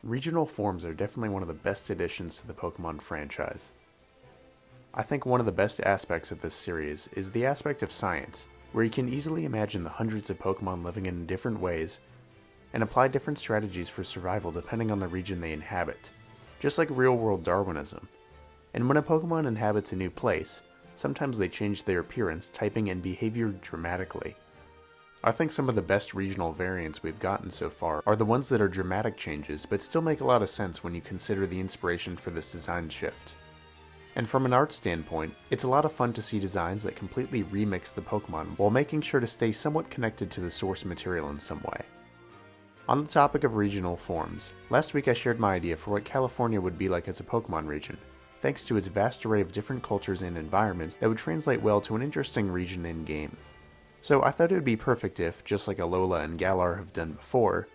Regional forms are definitely one of the best additions to the Pokemon franchise. I think one of the best aspects of this series is the aspect of science, where you can easily imagine the hundreds of Pokemon living in different ways and apply different strategies for survival depending on the region they inhabit, just like real-world Darwinism. And when a Pokemon inhabits a new place, sometimes they change their appearance, typing, and behavior dramatically. I think some of the best regional variants we've gotten so far are the ones that are dramatic changes, but still make a lot of sense when you consider the inspiration for this design shift. And from an art standpoint, it's a lot of fun to see designs that completely remix the Pokemon while making sure to stay somewhat connected to the source material in some way. On the topic of regional forms, last week I shared my idea for what California would be like as a Pokemon region, thanks to its vast array of different cultures and environments that would translate well to an interesting region in-game. So I thought it would be perfect if, just like Alola and Galar have done before,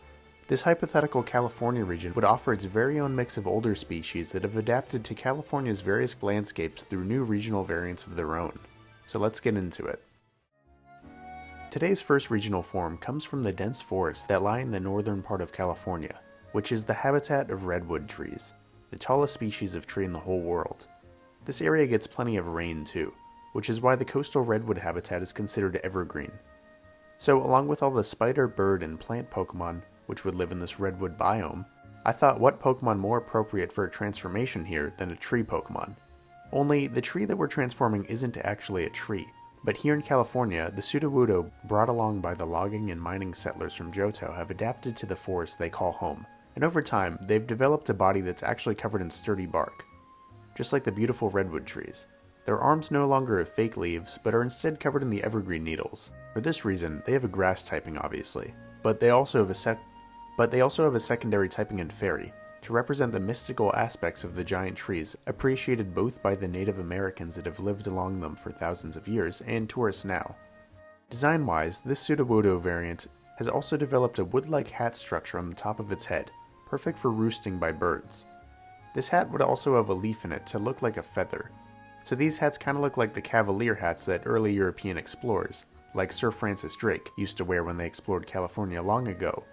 this hypothetical California region would offer its very own mix of older species that have adapted to California's various landscapes through new regional variants of their own. So let's get into it. Today's first regional form comes from the dense forests that lie in the northern part of California, which is the habitat of redwood trees, the tallest species of tree in the whole world. This area gets plenty of rain too, which is why the coastal redwood habitat is considered evergreen. So along with all the spider, bird, and plant Pokemon which would live in this redwood biome, I thought what Pokemon more appropriate for a transformation here than a tree Pokemon. Only the tree that we're transforming isn't actually a tree, but here in California, the Sudowoodo brought along by the logging and mining settlers from Johto have adapted to the forest they call home, and over time, they've developed a body that's actually covered in sturdy bark. Just like the beautiful redwood trees. Their arms no longer have fake leaves, but are instead covered in the evergreen needles. For this reason, they have a grass typing obviously, but they also have a secondary typing in fairy, to represent the mystical aspects of the giant trees, appreciated both by the Native Americans that have lived along them for thousands of years, and tourists now. Design-wise, this Sudowoodo variant has also developed a wood-like hat structure on the top of its head, perfect for roosting by birds. This hat would also have a leaf in it to look like a feather. So these hats kinda look like the cavalier hats that early European explorers, like Sir Francis Drake, used to wear when they explored California long ago.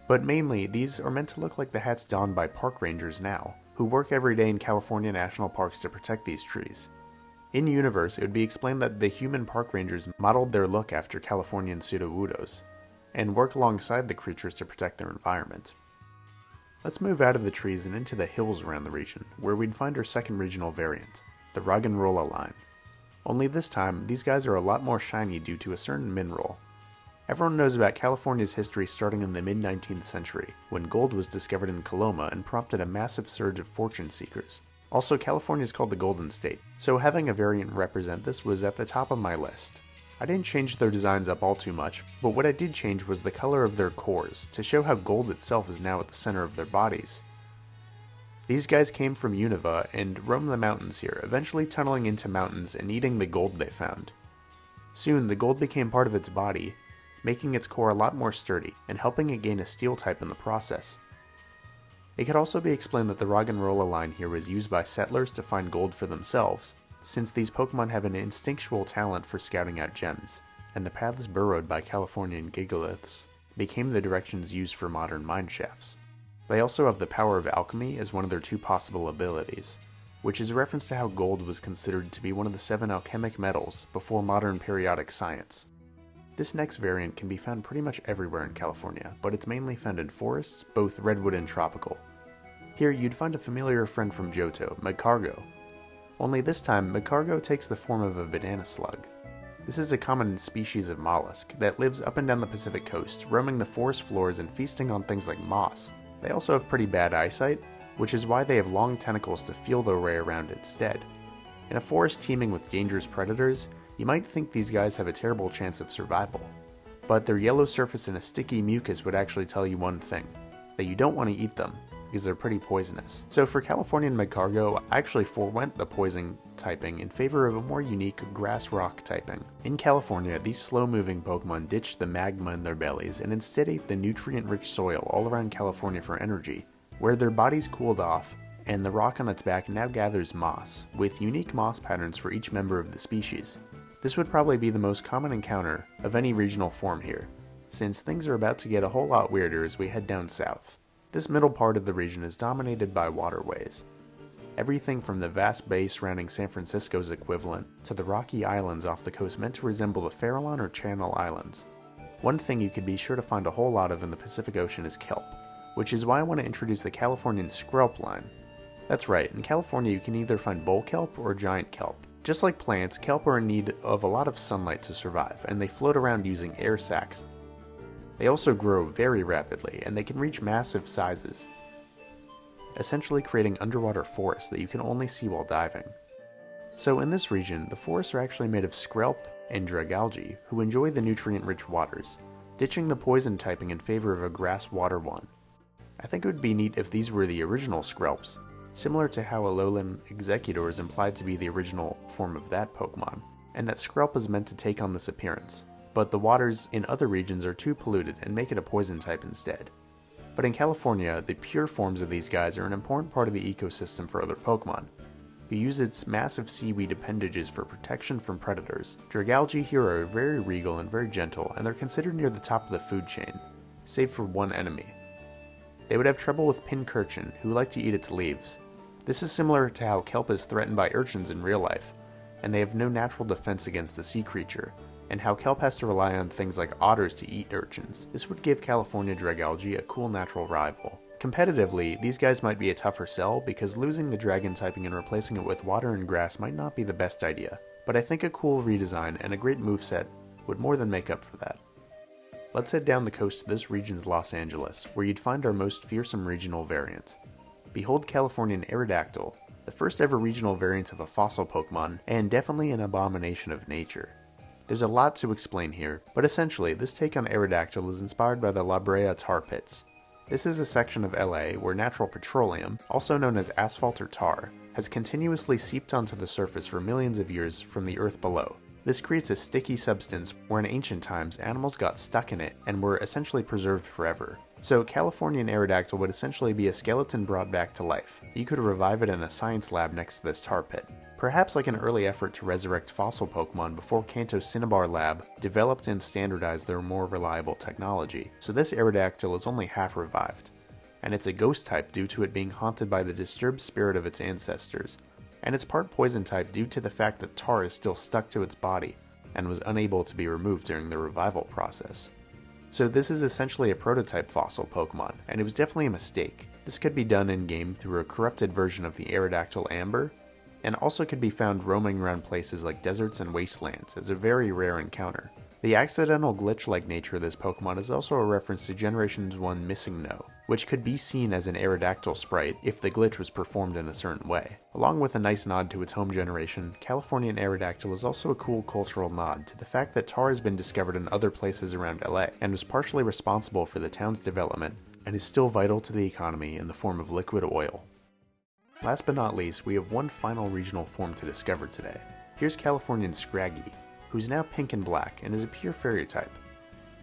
But mainly, these are meant to look like the hats donned by park rangers now, who work every day in California national parks to protect these trees. In universe, it would be explained that the human park rangers modeled their look after Californian Sudowoodos, and work alongside the creatures to protect their environment. Let's move out of the trees and into the hills around the region, where we'd find our second regional variant, the Rogen Rolla line. Only this time, these guys are a lot more shiny due to a certain mineral. Everyone knows about California's history starting in the mid-19th century, when gold was discovered in Coloma and prompted a massive surge of fortune seekers. Also, California is called the Golden State, so having a variant represent this was at the top of my list. I didn't change their designs up all too much, but what I did change was the color of their cores, to show how gold itself is now at the center of their bodies. These guys came from Unova and roamed the mountains here, eventually tunneling into mountains and eating the gold they found. Soon, the gold became part of its body, making its core a lot more sturdy, and helping it gain a steel type in the process. It could also be explained that the Rogen Rolla line here was used by settlers to find gold for themselves, since these Pokemon have an instinctual talent for scouting out gems, and the paths burrowed by Californian gigaliths became the directions used for modern mine shafts. They also have the power of alchemy as one of their two possible abilities, which is a reference to how gold was considered to be one of the 7 alchemic metals before modern periodic science. This next variant can be found pretty much everywhere in California, but it's mainly found in forests, both redwood and tropical. Here you'd find a familiar friend from Johto, Macargo. Only this time, Macargo takes the form of a banana slug. This is a common species of mollusk that lives up and down the Pacific coast, roaming the forest floors and feasting on things like moss. They also have pretty bad eyesight, which is why they have long tentacles to feel their way around instead. In a forest teeming with dangerous predators, you might think these guys have a terrible chance of survival. But their yellow surface and a sticky mucus would actually tell you one thing, that you don't want to eat them, because they're pretty poisonous. So for Californian Macargo, I actually forewent the poison typing in favor of a more unique grass rock typing. In California, these slow-moving Pokemon ditched the magma in their bellies and instead ate the nutrient-rich soil all around California for energy, where their bodies cooled off, and the rock on its back now gathers moss, with unique moss patterns for each member of the species. This would probably be the most common encounter of any regional form here, since things are about to get a whole lot weirder as we head down south. This middle part of the region is dominated by waterways. Everything from the vast bay surrounding San Francisco's equivalent to the rocky islands off the coast meant to resemble the Farallon or Channel Islands. One thing you could be sure to find a whole lot of in the Pacific Ocean is kelp, which is why I want to introduce the Californian skelp line. That's right, in California you can either find bull kelp or giant kelp. Just like plants, kelp are in need of a lot of sunlight to survive, and they float around using air sacs. They also grow very rapidly, and they can reach massive sizes, essentially creating underwater forests that you can only see while diving. So in this region, the forests are actually made of skelp and dreg algae, who enjoy the nutrient-rich waters, ditching the poison typing in favor of a grass-water one. I think it would be neat if these were the original skelps, similar to how Alolan Executor is implied to be the original form of that Pokemon, and that skelp is meant to take on this appearance, but the waters in other regions are too polluted and make it a poison type instead. But in California, the pure forms of these guys are an important part of the ecosystem for other Pokemon, who use its massive seaweed appendages for protection from predators. Dragalge here are very regal and very gentle, and they're considered near the top of the food chain, save for one enemy. They would have trouble with Pincurchin, who like to eat its leaves. This is similar to how kelp is threatened by urchins in real life, and they have no natural defense against the sea creature, and how kelp has to rely on things like otters to eat urchins. This would give California Dragalge a cool natural rival. Competitively, these guys might be a tougher sell because losing the dragon typing and replacing it with water and grass might not be the best idea, but I think a cool redesign and a great moveset would more than make up for that. Let's head down the coast to this region's Los Angeles, where you'd find our most fearsome regional variant. Behold Californian Aerodactyl, the first ever regional variant of a fossil Pokemon, and definitely an abomination of nature. There's a lot to explain here, but essentially this take on Aerodactyl is inspired by the La Brea tar pits. This is a section of LA where natural petroleum, also known as asphalt or tar, has continuously seeped onto the surface for millions of years from the earth below. This creates a sticky substance where in ancient times animals got stuck in it and were essentially preserved forever. So Californian Aerodactyl would essentially be a skeleton brought back to life. You could revive it in a science lab next to this tar pit. Perhaps like an early effort to resurrect fossil Pokemon before Kanto's Cinnabar lab developed and standardized their more reliable technology. So this Aerodactyl is only half revived. And it's a ghost type due to it being haunted by the disturbed spirit of its ancestors. And it's part poison type due to the fact that tar is still stuck to its body and was unable to be removed during the revival process. So this is essentially a prototype fossil Pokemon, and it was definitely a mistake. This could be done in-game through a corrupted version of the Aerodactyl Amber, and also could be found roaming around places like deserts and wastelands as a very rare encounter. The accidental glitch-like nature of this Pokemon is also a reference to Generation 1 Missing No, which could be seen as an Aerodactyl sprite if the glitch was performed in a certain way. Along with a nice nod to its home generation, Californian Aerodactyl is also a cool cultural nod to the fact that tar has been discovered in other places around LA, and was partially responsible for the town's development, and is still vital to the economy in the form of liquid oil. Last but not least, we have one final regional form to discover today. Here's Californian Scraggy, who's now pink and black and is a pure fairy type.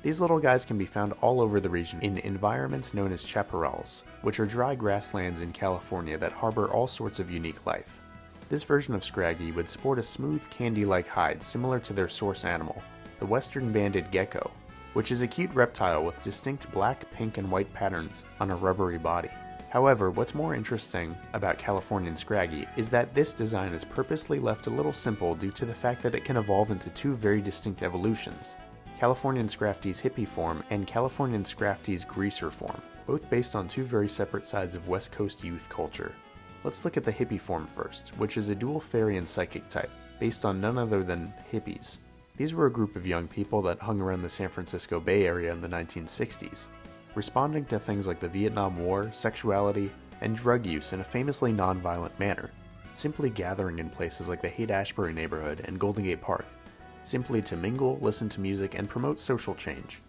These little guys can be found all over the region in environments known as chaparrals, which are dry grasslands in California that harbor all sorts of unique life. This version of Scraggy would sport a smooth candy-like hide similar to their source animal, the western banded gecko, which is a cute reptile with distinct black, pink, and white patterns on a rubbery body. However, what's more interesting about Californian Scraggy is that this design is purposely left a little simple due to the fact that it can evolve into two very distinct evolutions, Californian Scrafty's hippie form and Californian Scrafty's greaser form, both based on two very separate sides of West Coast youth culture. Let's look at the hippie form first, which is a dual fairy and psychic type, based on none other than hippies. These were a group of young people that hung around the San Francisco Bay Area in the 1960s. Responding to things like the Vietnam War, sexuality, and drug use in a famously non-violent manner, simply gathering in places like the Haight-Ashbury neighborhood and Golden Gate Park, simply to mingle, listen to music, and promote social change.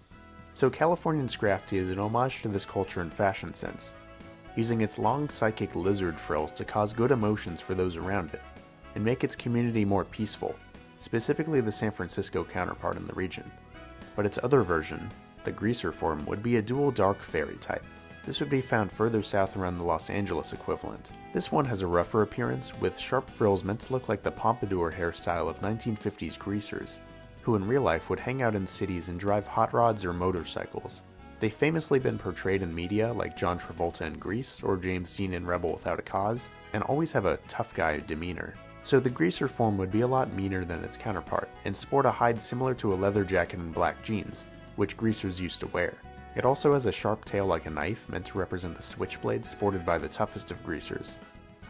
So Californian Scrafty is an homage to this culture in fashion sense, using its long psychic lizard frills to cause good emotions for those around it, and make its community more peaceful, specifically the San Francisco counterpart in the region. But its other version, the greaser form, would be a dual dark fairy type. This would be found further south around the Los Angeles equivalent. This one has a rougher appearance, with sharp frills meant to look like the pompadour hairstyle of 1950s greasers, who in real life would hang out in cities and drive hot rods or motorcycles. They've famously been portrayed in media like John Travolta in Grease or James Dean in Rebel Without a Cause, and always have a tough guy demeanor. So the greaser form would be a lot meaner than its counterpart, and sport a hide similar to a leather jacket and black jeans, which greasers used to wear. It also has a sharp tail like a knife, meant to represent the switchblade sported by the toughest of greasers.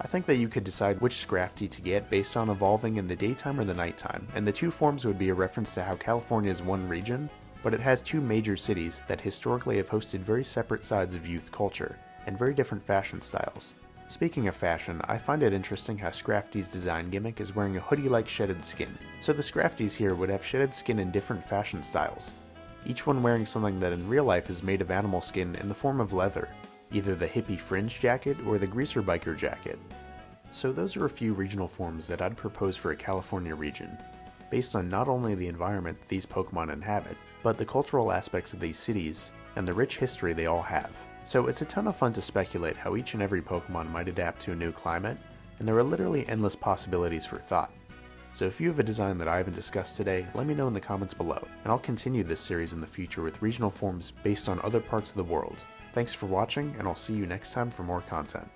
I think that you could decide which Scrafty to get based on evolving in the daytime or the nighttime, and the two forms would be a reference to how California is one region, but it has two major cities that historically have hosted very separate sides of youth culture, and very different fashion styles. Speaking of fashion, I find it interesting how Scrafty's design gimmick is wearing a hoodie-like shedded skin. So the Scrafties here would have shedded skin in different fashion styles, each one wearing something that in real life is made of animal skin in the form of leather, either the hippie fringe jacket or the greaser biker jacket. So those are a few regional forms that I'd propose for a California region, based on not only the environment these Pokemon inhabit, but the cultural aspects of these cities and the rich history they all have. So it's a ton of fun to speculate how each and every Pokemon might adapt to a new climate, and there are literally endless possibilities for thought. So if you have a design that I haven't discussed today, let me know in the comments below, and I'll continue this series in the future with regional forms based on other parts of the world. Thanks for watching, and I'll see you next time for more content.